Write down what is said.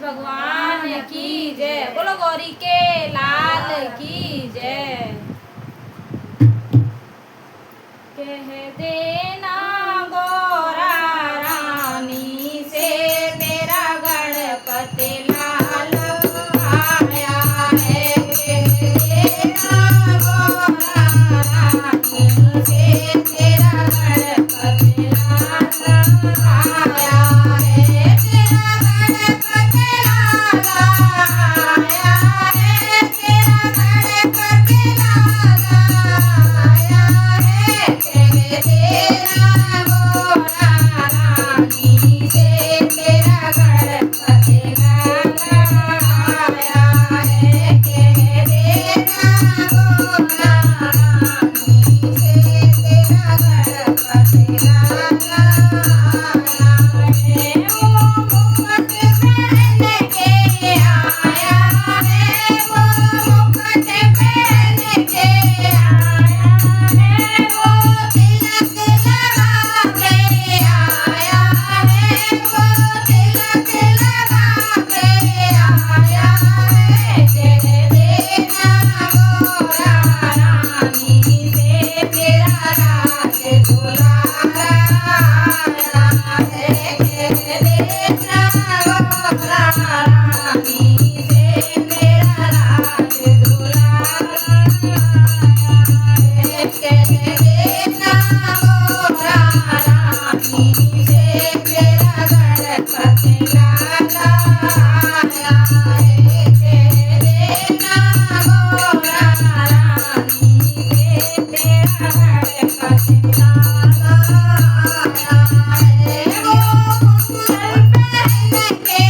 भगवान की जय। बोलो गौरी के लाल की जय। कह देना गौरा रानी से तेरा गणपति लाल आया है। कह देना गौरा रानी से तेरा गणपति लाल आया है। तेरा गणपति लाल आया है। तेरा गणपति लाल आया है। कह देना गौरा रानी से तेरा गणपति लाल आया है। कह देना गौरा रानी से तेरा गणपति लाल आया है। वो मुकुट पहन के आया है। वो मुकुट पहन के आया है। वो तिलक लगा के आया है। वो तिलक लगा के आया है। कह देना गौरा रानी से तेरा राज दुलारा आया है। कह देना गौरा रानी से तेरा राज दुलारा आया है। कह देना गौरा रानी से तेरा गणपति लाल आया है। कह देना गौरा रानी से तेरा गणपति लाल आया है। वो मुकुट पहन के